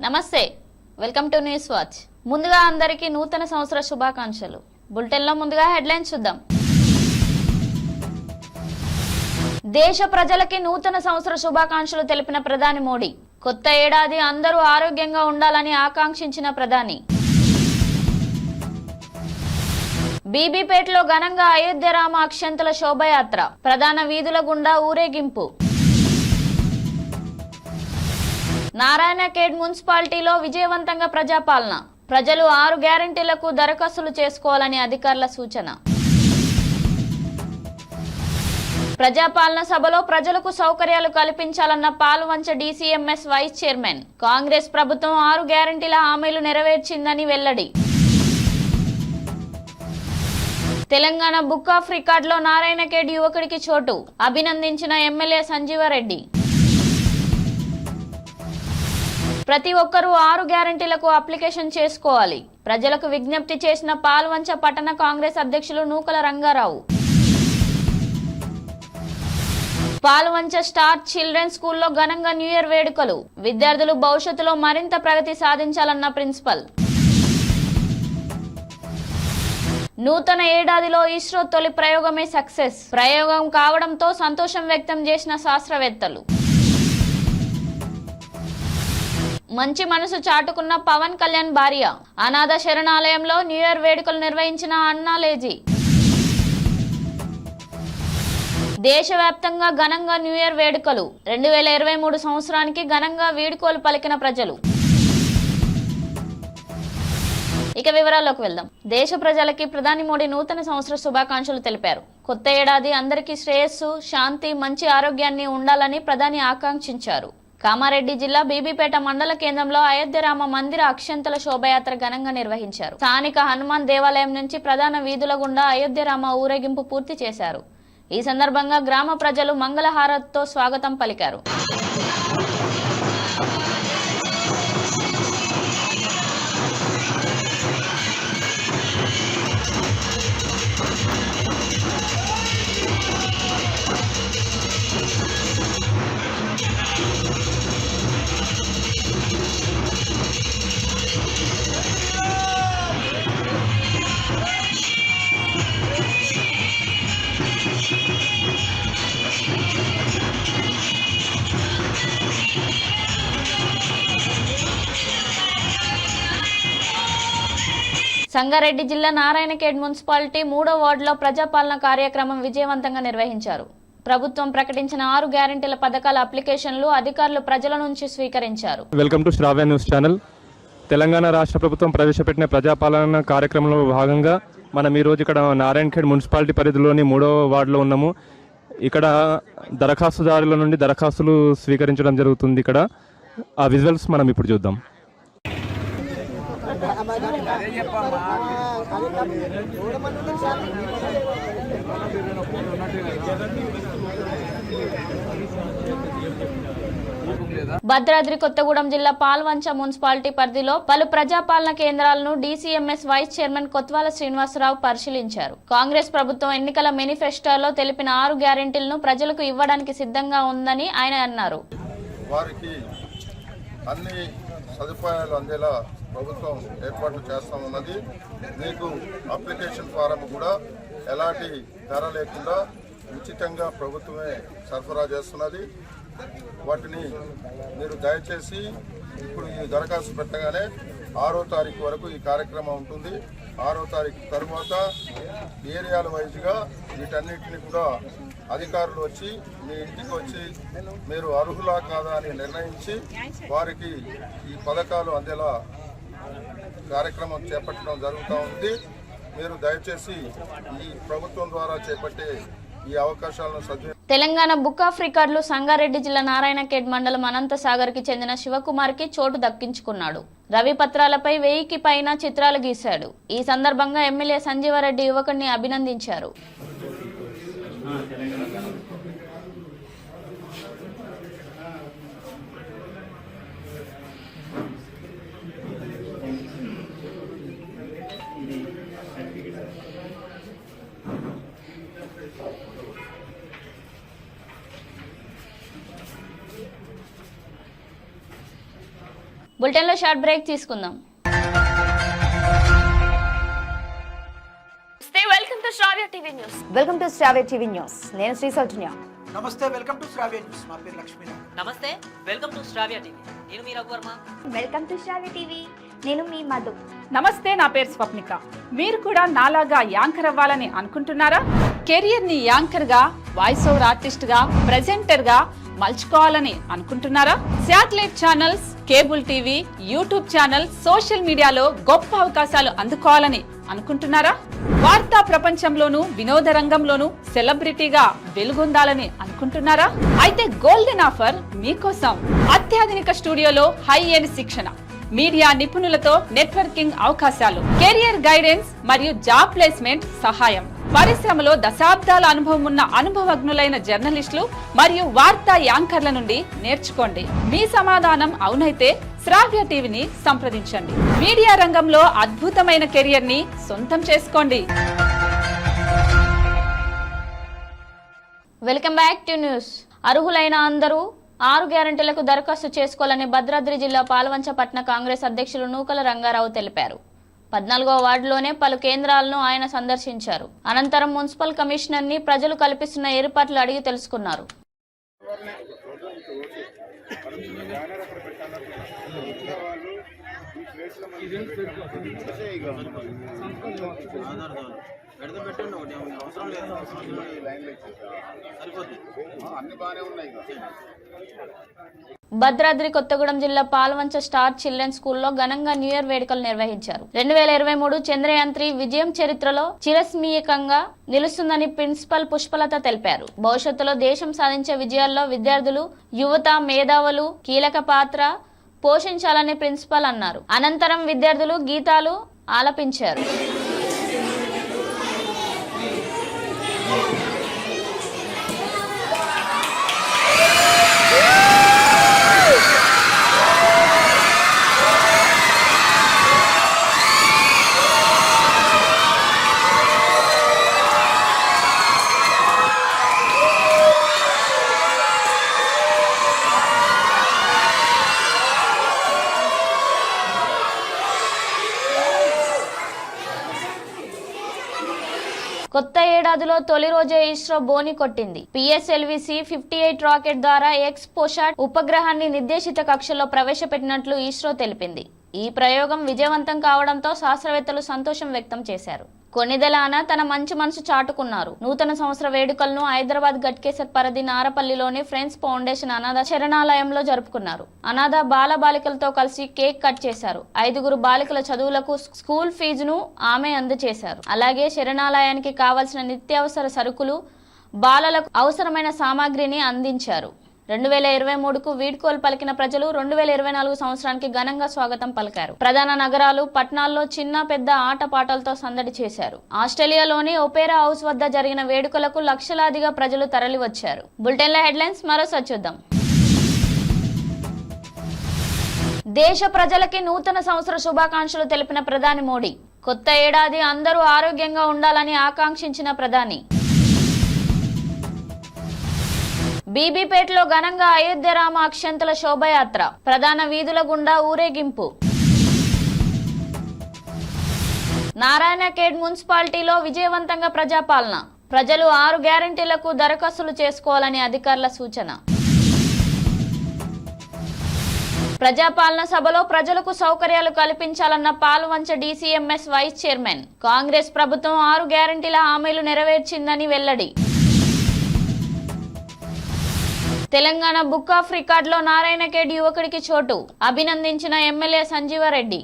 నమస్తే, welcome to news watch. ముందుగా అందరికీ నూతన సంవత్సర శుభాకాంక్షలు. బులెటిన్లో ముందుగా హెడ్లైన్స్ చూద్దాం. దేశ ప్రజలకి నూతన సంవత్సర శుభాకాంక్షలు తెలిపిన ప్రధాని మోడీ. కొత్త ఏడాది అందరూ ఆరోగ్యంగా ఉండాలని ఆకాంక్షించిన ప్రధాని. బీబీపేటలో ఘనంగా అయోధ్య రామ అక్షంతల శోభయాత్ర, ప్రధాన వీధుల గుండా ఊరేగింపు. నారాయణఖేడ్ మున్సిపాలిటీలో విజయవంతంగా ప్రజాపాలన, ప్రజలు 6 గ్యారెంటీలకు దరఖాస్తులు చేసుకోవాలని అధికారుల సూచన. ప్రజాపాలన సభలో ప్రజలకు సౌకర్యాలు కల్పించాలన్న Palvancha DCMS vice chairman. Congress ప్రభుత్వం 6 గ్యారెంటీల హామీలు నెరవేర్చిందని వెల్లడి. తెలంగాణ బుక్ ఆఫ్ రికార్డులో నారాయణఖేడ్ యువకుడికి చోటు, అభినందించిన ఎమ్మెల్యే సంజీవారెడ్డి. ప్రతి ఒక్కరూ 6 గ్యారెంటీలకు అప్లికేషన్ చేసుకోవాలి, ప్రజలకు విజ్ఞప్తి చేసిన పాల్వంచ పట్టణ కాంగ్రెస్ అధ్యక్షులు నూకల రంగారావు. పాల్వంచ స్టార్ చిల్డ్రన్ స్కూల్లో ఘనంగా న్యూ ఇయర్ వేడుకలు, విద్యార్థులు భవిష్యత్తులో మరింత ప్రగతి సాధించాలన్న ప్రిన్సిపల్. నూతన ఏడాదిలో ఇస్రో తొలి ప్రయోగమే సక్సెస్, ప్రయోగం కావడంతో సంతోషం వ్యక్తం చేసిన శాస్త్రవేత్తలు. మంచి మనసు చాటుకున్న పవన్ కళ్యాణ్ భార్య. అనాథ శరణాలయంలో న్యూ ఇయర్ వేడుకలు నిర్వహించిన అన్నాలేజీ. దేశవ్యాప్తంగా ఘనంగా న్యూ ఇయర్ వేడుకలు, 2023 సంవత్సరానికి ఘనంగా వీడ్కోలు పలికిన ప్రజలు. ఇక వివరాల్లోకి వెళ్దాం. దేశ ప్రజలకి ప్రధాని మోడీ నూతన సంవత్సర శుభాకాంక్షలు తెలిపారు. కొత్త ఏడాది అందరికీ శ్రేయస్సు, శాంతి, మంచి ఆరోగ్యాన్ని ఉండాలని ప్రధాని ఆకాంక్షించారు. కామారెడ్డి జిల్లా బీబీపేట మండల కేంద్రంలో అయోధ్య రామ మందిర అక్షంతల శోభయాత్ర ఘనంగా నిర్వహించారు. స్థానిక హనుమాన్ దేవాలయం నుంచి ప్రధాన వీధుల గుండా అయోధ్య రామ ఊరేగింపు పూర్తి చేశారు. ఈ సందర్భంగా గ్రామ ప్రజలు మంగళహారతితో స్వాగతం పలికారు. సంగారెడ్డి జిల్లా నారాయణఖేడ్ మున్సిపాలిటీ 3వ వార్డులో ప్రజాపాలన కార్యక్రమం విజయవంతంగా నిర్వహించారు. ప్రభుత్వం ప్రకటించిన 6 గ్యారెంటీల పథకాల అప్లికేషన్లు అధికారులు ప్రజల నుంచి స్వీకరించారు. Welcome to Shravya news channel. Telangana రాష్ట్ర ప్రభుత్వం ప్రవేశపెట్టిన ప్రజాపాలన కార్యక్రమంలో భాగంగా మనం ఈరోజు ఇక్కడ నారాయణఖేడ్ మున్సిపాలిటీ పరిధిలోని 3వ వార్డులో ఉన్నాము. ఇక్కడ దరఖాస్తుదారుల నుండి దరఖాస్తులు స్వీకరించడం జరుగుతుంది. ఇక్కడ ఆ విజువల్స్ మనం ఇప్పుడు చూద్దాం. భద్రాద్రి కొత్తగూడెం జిల్లా పాల్వంచ మున్సిపాలిటీ పరిధిలో పలు ప్రజాపాలన కేంద్రాలను DCMS vice chairman Kotwala Srinivasarao పరిశీలించారు. కాంగ్రెస్ ప్రభుత్వం ఎన్నికల మేనిఫెస్టోలో తెలిపిన 6 గ్యారెంటీలను ప్రజలకు ఇవ్వడానికి సిద్ధంగా ఉందని ఆయన అన్నారు. వారికి అన్ని సదుపాయాలు అందేలా ప్రభుత్వం ఏర్పాట్లు చేస్తామన్నది. మీకు అప్లికేషన్ ఫారం కూడా ఎలాంటి ధర లేకుండా ఉచితంగా ప్రభుత్వమే సరఫరా చేస్తున్నది. వాటిని మీరు దయచేసి ఇప్పుడు ఈ దరఖాస్తు పెట్టగానే 6వ తారీఖు వరకు ఈ కార్యక్రమం ఉంటుంది. 6వ తారీఖు తర్వాత ఏరియాల వైజ్గా వీటన్నిటిని కూడా అధికారులు వచ్చి మీ ఇంటికి వచ్చి మీరు అర్హులా కాదా అని నిర్ణయించి వారికి ఈ పథకాలు అందేలా కార్యక్రమం చేపట్టడం జరుగుతూ ఉంది. మీరు దయచేసి ఈ ప్రభుత్వం ద్వారా చేపట్టే ఈ అవకాశాలను తెలంగాణ బుక్ ఆఫ్ రికార్డులు సంగారెడ్డి జిల్లా నారాయణఖేడ్ మండలం అనంతసాగర్ కి చెందిన శివకుమార్ కి చోటు దక్కించుకున్నాడు. రవి పత్రాలపై 1000కి పైన చిత్రాలు గీశాడు. ఈ సందర్భంగా ఎమ్మెల్యే సంజీవారెడ్డి యువకుడిని అభినందించారు. బులెటిన్లో షార్ట్ బ్రేక్ తీసుకుందాం. Welcome to Shravya TV news. Welcome to Shravya TV news. నేను శ్రీ సౌజన్య. నమస్తే, వెల్కమ్ టు శ్రావ్య న్యూస్. మా పేరు లక్ష్మీరా. నమస్తే, వెల్కమ్ టు శ్రావ్య టీవీ. నేను మీ Raghuvarma. Welcome to Shravya TV. నేను మీ మధు. నమస్తే, నా పేరు స్వప్నిక. మీరు కూడా నాలాగా యాంకర్ అవ్వాలని అనుకుంటున్నారా? కెరియర్ ని యాంకర్ గా, వాయిస్ ఓవర్ ఆర్టిస్ట్ గా, ప్రెజెంటర్ గా మలుచుకోవాలని అనుకుంటున్నారా? Satellite channels, cable TV, YouTube channel, social మీడియాలో గొప్ప అవకాశాలు అందుకోవాలని అనుకుంటున్నారా? వార్తా ప్రపంచంలోనూ వినోద రంగంలోనూ సెలబ్రిటీగా వెలుగొందాలని అనుకుంటున్నారా? అయితే గోల్డెన్ ఆఫర్ మీకోసం. అత్యాధునిక స్టూడియోలో హై ఎండ్ శిక్షణ, మీడియా నిపుణులతో నెట్వర్కింగ్ అవకాశాలు, కెరియర్ గైడెన్స్ మరియు జాబ్ ప్లేస్మెంట్ సహాయం. పరిశ్రమలో దశాబ్దాల అనుభవం ఉన్న అనుభవజ్ఞులైన జర్నలిస్టులు మరియు వార్తా యాంకర్ల నుండి నేర్చుకోండి. మీ సమాధానం అవునైతే శ్రావ్య టీవీని సంప్రదించండి. మీడియా రంగంలో అద్భుతమైన కెరియర్ ని సొంతం చేసుకోండి. Welcome back to news. అర్హులైన అందరూ 6 గ్యారెంటీలకు దరఖాస్తు చేసుకోవాలని భద్రాద్రి జిల్లా పాల్వంచ పట్టణ కాంగ్రెస్ అధ్యక్షులు నూకల రంగారావు తెలిపారు. 14వ వార్డులోనే పలు కేంద్రాలను ఆయన సందర్శించారు. అనంతరం మున్సిపల్ కమిషనర్ ని ప్రజలు కల్పిస్తున్న ఏర్పాట్లు అడిగి తెలుసుకున్నారు. భద్రాద్రి కొత్తగూడెం జిల్లా పాల్వంచ స్టార్ చిల్డ్రన్ స్కూల్లో ఘనంగా న్యూ ఇయర్ వేడుకలు నిర్వహించారు. 2023 చంద్రయాన్ 3 విజయం చరిత్రలో చిరస్మరణీయంగా నిలుస్తుందని ప్రిన్సిపల్ పుష్పలత తెలిపారు. భవిష్యత్తులో దేశం సాధించే విజయాల్లో విద్యార్థులు, యువత, మేధావులు కీలక పాత్ర పోషించాలని ప్రిన్సిపల్ అన్నారు. అనంతరం విద్యార్థులు గీతాలు ఆలపించారు. కొత్త ఏడాదిలో తొలి రోజే ఇస్రో బోని కొట్టింది. పిఎస్ఎల్వి-C 58 రాకెట్ ద్వారా ఎక్స్పోసాట్ ఉపగ్రహాన్ని నిర్దేశిత కక్షలో ప్రవేశపెట్టినట్లు ఇస్రో తెలిపింది. ఈ ప్రయోగం విజయవంతం కావడంతో శాస్త్రవేత్తలు సంతోషం వ్యక్తం చేశారు. కొన్నిదెలాన తన మంచి మనసు చాటుకున్నారు. నూతన సంవత్సర వేడుకలను హైదరాబాద్ గట్కేసర్ పరిధి నారపల్లిలోని ఫ్రెండ్స్ ఫౌండేషన్ అనాథ శరణాలయంలో జరుపుకున్నారు. అనాథ బాల బాలికలతో కలిసి కేక్ కట్ చేశారు. 5 బాలికల చదువులకు స్కూల్ ఫీజును ఆమె అందజేశారు. అలాగే శరణాలయానికి కావలసిన నిత్యావసర సరుకులు, బాలలకు అవసరమైన సామాగ్రిని అందించారు. 2023కు వీడ్కోలు పలికిన ప్రజలు 2024 సంవత్సరానికి ఘనంగా స్వాగతం పలికారు. ప్రధాన నగరాలు, పట్టణాల్లో చిన్న పెద్ద ఆటపాటలతో సందడి చేశారు. ఆస్ట్రేలియాలోని ఒపేరా హౌస్ వద్ద జరిగిన వేడుకలకు లక్షలాదిగా ప్రజలు తరలివచ్చారు. బులెటిన్ల హెడ్లైన్స్ మరోసారి చూద్దాం. దేశ ప్రజలకి నూతన సంవత్సర శుభాకాంక్షలు తెలిపిన ప్రధాని మోడీ. కొత్త ఏడాది అందరూ ఆరోగ్యంగా ఉండాలని ఆకాంక్షించిన ప్రధాని. బీబీపేటలో ఘనంగా అయోధ్య రామ అక్షంతల శోభయాత్ర, ప్రధాన వీధుల గుండా ఊరేగింపు. నారాయణఖేడ్ మున్సిపాలిటీలో విజయవంతంగా ప్రజాపాలన, ప్రజలు 6 గ్యారెంటీలకు దరఖాస్తులు చేసుకోవాలని అధికారుల సూచన. ప్రజాపాలన సభలో ప్రజలకు సౌకర్యాలు కల్పించాలన్న Palvancha DCMS vice chairman. Congress ప్రభుత్వం 6 గ్యారెంటీల హామీలు నెరవేర్చిందని వెల్లడి. తెలంగాణ బుక్ ఆఫ్ రికార్డులో నారాయణఖేడ్ యువకుడికి చోటు, అభినందించిన ఎమ్మెల్యే సంజీవరెడ్డి.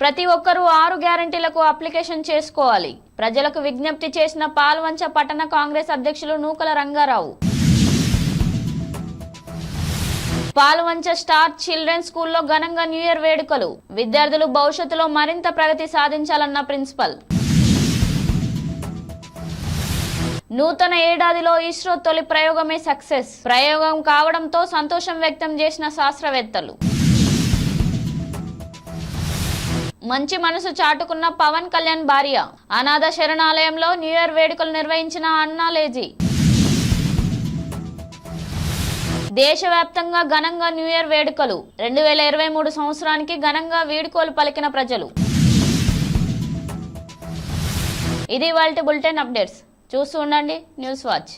ప్రతి ఒక్కరూ 6 గ్యారెంటీలకు అప్లికేషన్ చేసుకోవాలి, ప్రజలకు విజ్ఞప్తి చేసిన పాల్వంచ పట్టణ కాంగ్రెస్ అధ్యక్షులు నూకల రంగారావు. పాల్వంచ స్టార్ చిల్డ్రన్ స్కూల్లో ఘనంగా న్యూ ఇయర్ వేడుకలు, విద్యార్థులు భవిష్యత్తులో మరింత ప్రగతి సాధించాలన్న ప్రిన్సిపల్. నూతన ఏడాదిలో ఇస్రో తొలి ప్రయోగమే సక్సెస్, ప్రయోగం కావడంతో సంతోషం వ్యక్తం చేసిన శాస్త్రవేత్తలు. మంచి మనసు చాటుకున్న పవన్ కళ్యాణ్ భార్య. అనాథ శరణాలయంలో న్యూ ఇయర్ వేడుకలు నిర్వహించిన అన్నాలేజీ. దేశవ్యాప్తంగా ఘనంగా న్యూ ఇయర్ వేడుకలు 2023 సంవత్సరానికి ఘనంగా వీడ్కోలు పలికిన ప్రజలు. ఇది ఇవాల్టి బులెటిన్ అప్డేట్స్. చూస్తూ ఉండండి న్యూస్ వాచ్.